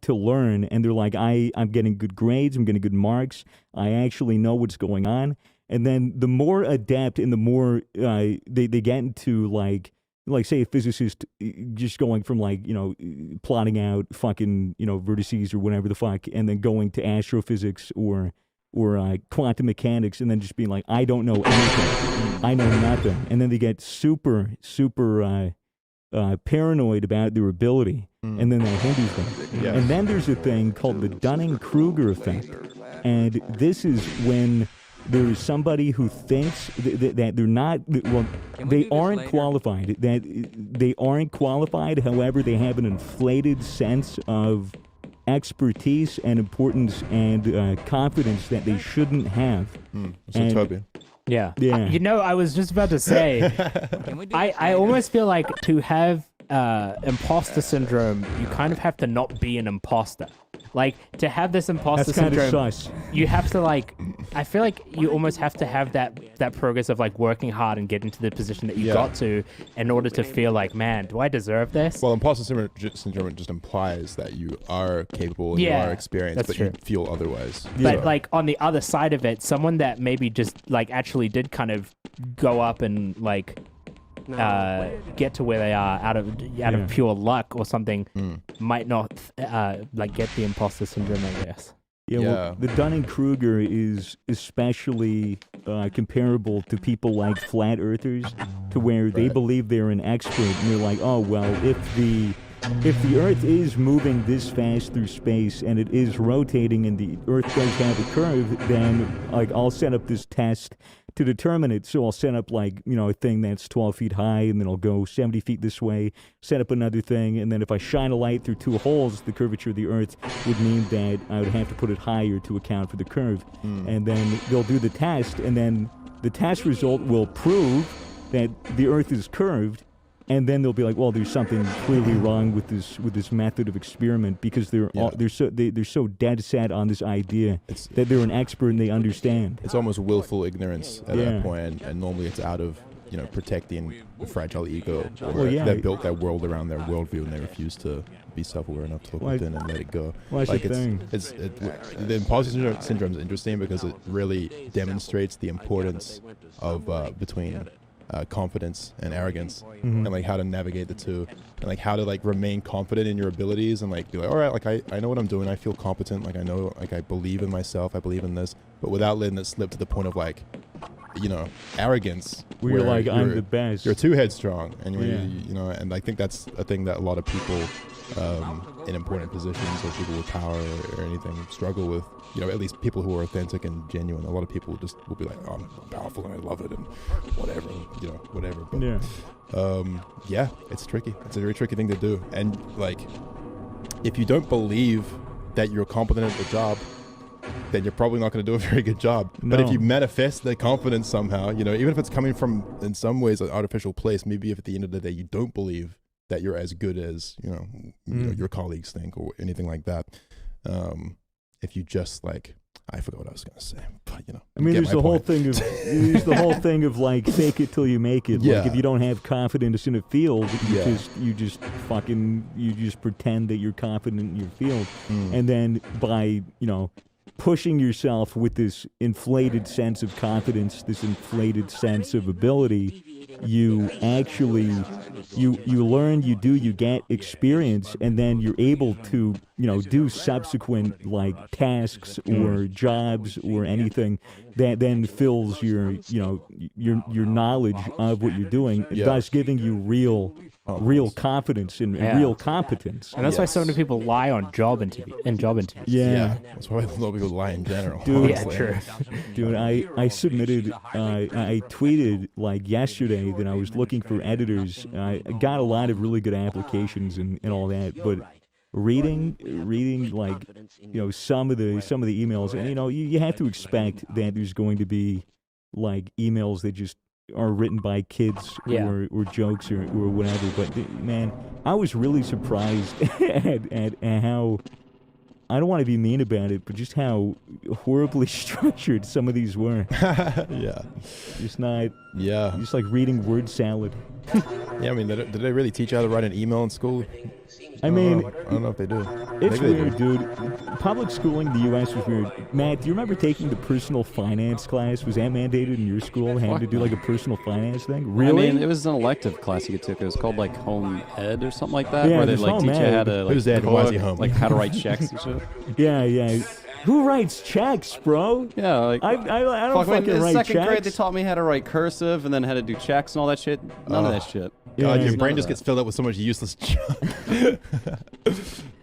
to learn, and they're like, I'm getting good grades, I'm getting good marks, I actually know what's going on. And then the more adept and the more they get into like say a physicist just going from plotting out fucking vertices or whatever the fuck, and then going to astrophysics or quantum mechanics, and then just being like, I don't know anything, I know nothing, and then they get super paranoid about their ability, and then that hinders them. Yes. And then there's a thing called the Dunning-Kruger effect, and this is when there is somebody who thinks that they're not, well, they aren't qualified, that they aren't qualified, however, they have an inflated sense of expertise and importance and confidence that they shouldn't have. So Toby. Yeah. Yeah. I was just about to say, I almost feel like to have imposter syndrome, you kind of have to not be an imposter. Like, to have this imposter That's kind syndrome, of sus. you have to I feel like you almost have to have that progress of working hard and getting to the position that you got to in order to feel like, man, do I deserve this? Well, imposter syndrome just implies that you are capable and you are experienced, but you feel otherwise. But on the other side of it, someone that maybe just actually did kind of go up and get to where they are out of pure luck or something might not get the imposter syndrome, I guess. Yeah, well, the Dunning-Kruger is especially comparable to people like flat earthers, to where they believe they're an expert, and they're like, oh, well, if the Earth is moving this fast through space and it is rotating and the Earth does have a curve, then I'll set up this test to determine it. So I'll set up a thing that's 12 feet high, and then I'll go 70 feet this way, set up another thing, and then if I shine a light through two holes, the curvature of the Earth would mean that I would have to put it higher to account for the curve. And then they'll do the test, and then the test result will prove that the Earth is curved. And then they'll be like, well, there's something clearly wrong with this method of experiment, because they're so dead set on this idea that they're an expert and they understand. It's almost willful ignorance at that point, and normally it's out of protecting the fragile ego. They built their world around their worldview, and they refuse to be self-aware enough to look within and let it go. Well, that's the thing. The imposter syndrome is interesting because it really demonstrates the importance of between confidence and arrogance, and how to navigate the two, and how to remain confident in your abilities, and be like, all right, I know what I'm doing, I feel competent, I know, I believe in myself, I believe in this, but without letting it slip to the point of arrogance, where you're I'm the best. You're too headstrong, and and I think that's a thing that a lot of people in important positions, or people with power or anything, struggle with. At least people who are authentic and genuine. A lot of people will be like, oh, I'm powerful and I love it and whatever, whatever. But it's tricky. It's a very tricky thing to do. And if you don't believe that you're competent at the job, then you're probably not going to do a very good job. No. But if you manifest the confidence somehow, even if it's coming from, in some ways, an artificial place, maybe if at the end of the day you don't believe that you're as good as your colleagues think or anything like that, if you just I forgot what I was going to say, but I mean, there's the whole thing of fake it till you make it. If you don't have confidence in a field, you just pretend that you're confident in your field, and then by pushing yourself with this inflated sense of confidence, this inflated sense of ability, you actually you learn, you get experience, and then you're able to do subsequent tasks or jobs or anything that then fills your knowledge of what you're doing, thus giving you real confidence and real competence. And that's why so many people lie on job interviews. Yeah. That's why a lot of people lie in general. Dude, true. Dude, I submitted, I tweeted yesterday that I was looking for editors. I got a lot of really good applications and all that, but reading some of the emails, and you have to expect that there's going to be emails that just are written by kids or jokes or whatever. But man, I was really surprised at how I don't want to be mean about it, but just how horribly structured some of these were. Yeah. Just not, Yeah. just like reading word salad. Yeah, I mean, did they really teach you how to write an email in school? I mean, I don't know if they do. it's Maybe they weird, do. dude. Public schooling in the U.S. was weird. Matt, do you remember taking the personal finance class? Was that mandated in your school? Having to do like a personal finance thing? Really? I mean, it was an elective class you took. It was called like home ed or something like that, Yeah, where they there's like home teach you ed. how to like Who's ed and why is he home? like how to write checks and shit. Yeah, yeah. Who writes checks, bro? Yeah, like I don't fuck, when fucking in write second checks. grade they taught me how to write cursive and then how to do checks and all that shit. None of that shit. God, Yeah. your None brain of just that. gets filled up with so much useless junk.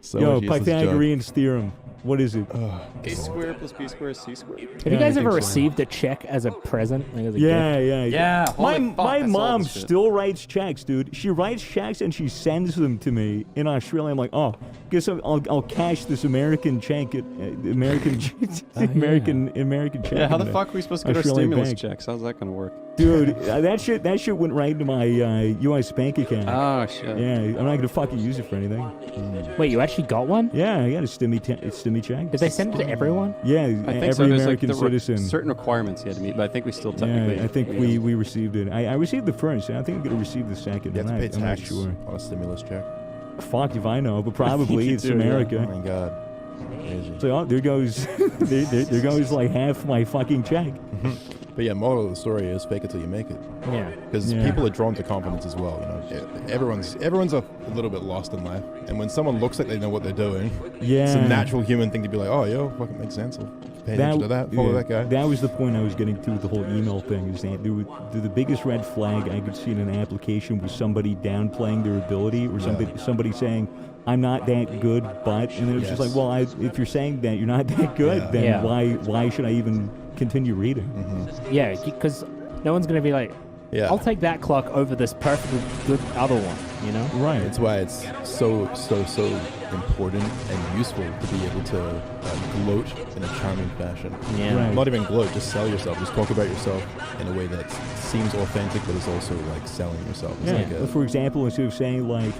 So Yo, much useless junk. Pythagorean's theorem. What is it? A squared plus b squared is c squared. Have you Yeah, I guys think ever so. received a check as a present? Like as a Yeah, gift? yeah, Yeah, My holy fuck, my I saw mom this shit. still writes checks, dude. She writes checks and she sends them to me in Australia. I'm like, oh, guess I'll cash this American check at American American check. Yeah, how the in fuck are we supposed to get our Australian stimulus bank. checks? How's that gonna work? Dude, that shit went right into my U.S. bank account. Oh shit. Yeah, I'm not gonna fucking use it for anything. Wait, you actually got one? Yeah, I got a stimmy check. Did they send it to everyone? Yeah, I think every so. There's American like the citizen. certain requirements you had to meet, but I think we still technically. Yeah, I think we received it. I received the first. I think I'm gonna receive the second. You have to pay I'm not tax sure. on a stimulus check. Fuck if I know, but probably You it's do, yeah. Oh America. my god. Crazy. So oh, there goes, there goes like half my fucking check. But yeah, moral of the story is fake it till you make it. Yeah. Because Yeah. people are drawn to confidence as well. You know, everyone's a little bit lost in life, and when someone looks like they know what they're doing, Yeah, it's a natural human thing to be like, oh, yo, fucking makes sense. I'll pay attention to that. Follow yeah, that guy. That was the point I was getting to with the whole email thing. Is that the biggest red flag I could see in an application was somebody downplaying their ability, or somebody saying, "I'm not that good," but, and then it's just Yes. like, well, if you're saying that you're not that good, Yeah. then Yeah. why should I even continue reading? Yeah, because no one's gonna be like, Yeah. I'll take that clock over this perfectly good other one. You know? Right. It's why it's so important and useful to be able to gloat in a charming fashion. Yeah. Right. Not even gloat, just sell yourself. Just talk about yourself in a way that seems authentic, but is also like selling yourself. It's Yeah. like a, For example, instead of saying like,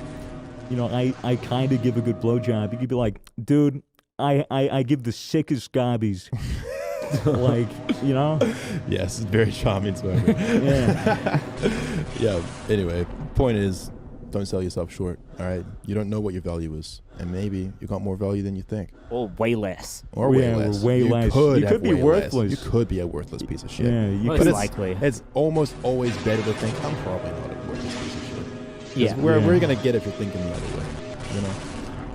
you know, I kind of give a good blowjob, you could be like, dude, I give the sickest gobbies. Like, you know? yes, it's very charming. So Yeah. yeah. Anyway, point is, don't sell yourself short. All right, you don't know what your value is, and maybe you got more value than you think, Or way less. or way Yeah, or less. way you less. Could You have could be way worthless. Less. You could be a worthless piece of shit. Yeah, you Most could. But likely. it's almost always better to think I'm probably not a worthless piece of shit. 'Cause Yeah. Where Yeah. are you gonna get if you're thinking the other way? You know.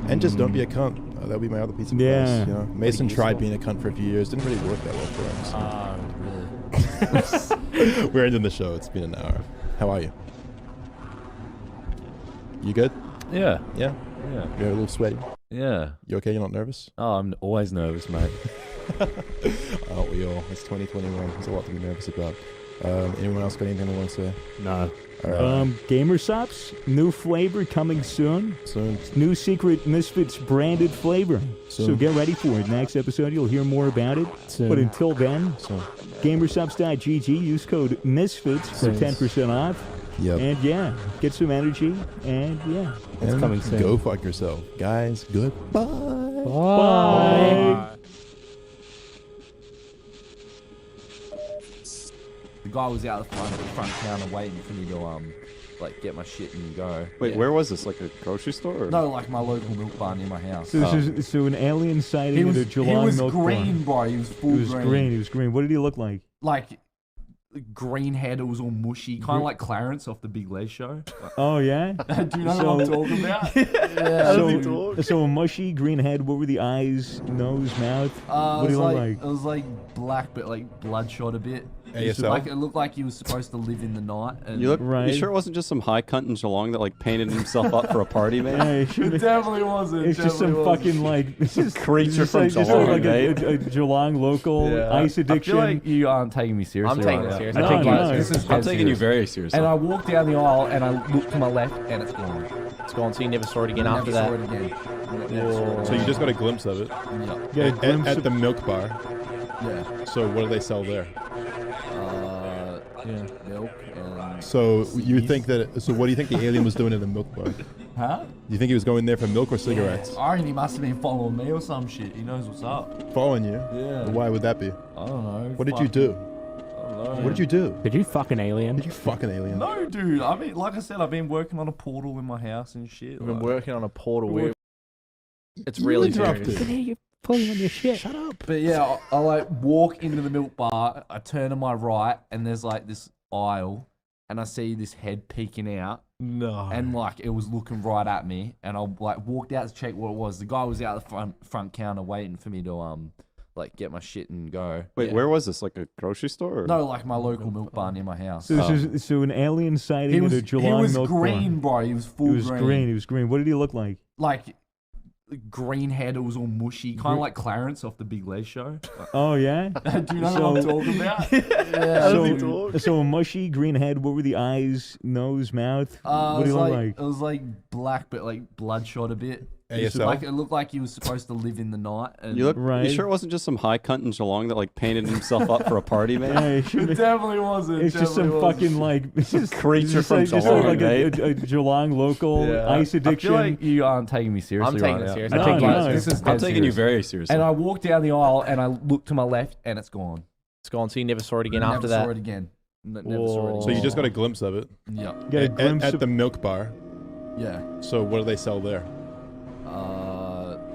And just don't be a cunt. That would be my other piece of Yeah. advice. You know, Mason useful. tried being a cunt for a few years. Didn't really work that well for him. So. Really? We're ending the show. It's been an hour. How are you? You good? Yeah. Yeah. Yeah. You're a little sweaty. Yeah. You okay? You're not nervous? Oh, I'm always nervous, mate. Aren't we all? It's 2021. There's a lot to be nervous about. Anyone else got anything they want to say? No. All right. Gamersops, new flavor coming soon. Soon. New Secret Misfits branded flavor. So Soon. get ready for it. Next episode, you'll hear more about it. Soon. But until then, Soon. Gamersops.gg, use code MISFITS for 10% off. Yep. And yeah, get some energy. And yeah. It's And coming soon. Go fuck yourself. Guys, goodbye. Bye. The guy was out the front counter waiting for me to like get my shit and go. Wait, Yeah. where was this? Like a grocery store? Or? No, like my local milk bar near my house. So, so an alien sighting He was, at a Geelong he was milk green, bar. bro. He was full He was green. He was green. What did he look like? Like green head. It was all mushy, kind of like Clarence off the Big Les show. Oh yeah. Do you know what I'm So- talking about? yeah. So a mushy green head. What were the eyes, nose, mouth? What it did he was look like like? it was like black, but like bloodshot a bit. ASL? Like it looked like he was supposed to live in the night. And You look. Right. You sure it wasn't just some high cunt in Geelong that like painted himself up for a party, man? Yeah, it should It be- definitely wasn't. It's just some definitely fucking like it's just creature just from like, just Geelong, like mate. a Geelong local Yeah. ice I addiction. feel like you aren't taking me seriously. I'm taking right it now. seriously. No, I think no, like, this is I'm dead taking you serious. very seriously. And I walked down the aisle and I looked to my left and it's gone. It's gone, so you never saw it again Never after saw that. it again. Never saw it So you just got a glimpse of it again. Yeah. Yeah, at, glimpse at of- the milk bar. Yeah. So what do they sell there? Milk and So you think that? So what do you think the alien was doing at the milk bar? Huh? Do you think he was going there for milk or cigarettes? I reckon he must have been following me or some shit. He knows what's up. Following you? Yeah. Why would that be? I don't know. What did you do? I don't know. What did you do? Did you fuck an alien? Did you fucking alien? No, dude. I mean, like I said, I've been working on a portal in my house and shit. We've been like- working on a portal. It's You really interrupted. serious. I can hear you pulling on your shit. Shut up. But yeah, I like walk into the milk bar. I turn to my right, and there's like this aisle, and I see this head peeking out, No. and like it was looking right at me, and I like walked out to check what it was. The guy was out the front counter waiting for me to like get my shit and go. Wait, Yeah. where was this? Like a grocery store? Or? No, like my local milk bar near my house. So, so an alien sighting He was, at a Geelong he was milk green, bar. bro. He was full He was green. He was green. What did he look like? Like green head. It was all mushy, kind of like Clarence off the Big Les show. Oh yeah. Do you know what I'm talking about? So a mushy green head. What were the eyes, nose, mouth? What It did he was look like, like? it was like black, but like bloodshot a bit. ASL? Like it looked like he was supposed to live in the night. And You look. Right. You sure it wasn't just some high cunt in Geelong that like painted himself up for a party, man? Yeah, it should It be- definitely wasn't. it's just some fucking like it's just, creature it's from just Geelong, like mate. a Geelong local ice I addiction. feel like you aren't taking me seriously. I'm taking right it now. seriously. No, I take no. this is I'm dead taking you serious. very seriously. And I walked down the aisle and I looked to my left and it's gone. It's gone, so you never saw it again Never after saw that. it again. Never saw it Whoa. again. So you just got a glimpse of it Yeah. Get a glimpse at of- the milk bar. Yeah. So what do they sell there?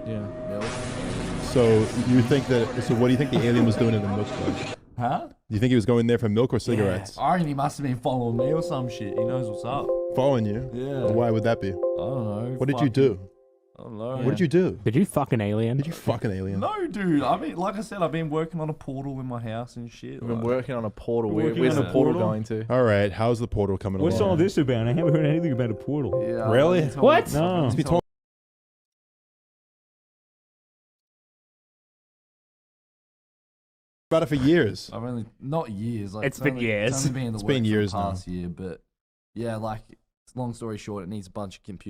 Yeah. Milk. So you think that? So what do you think the alien was doing in the milk bar? Huh? Do you think he was going there for milk or cigarettes? I reckon he must have been following me or some shit. He knows what's up. Following you? Yeah. Why would that be? I don't know. What did you do? I don't know. What did you do? Did you fuck an alien? Did you fucking alien? No, dude. I mean, like I said, I've been working on a portal in my house and shit. We've been like- working on a portal. Working Where's on the a portal portal? going to? All right. How's the portal coming What's along? all this about? I haven't heard anything about a portal. Yeah, Really? I've been told- What? I've No. been It's been told- About it for years. I've only not years. Like It's been years. It's only been in the It's been works for years the now. past year, but yeah, like long story short, it needs a bunch of computers.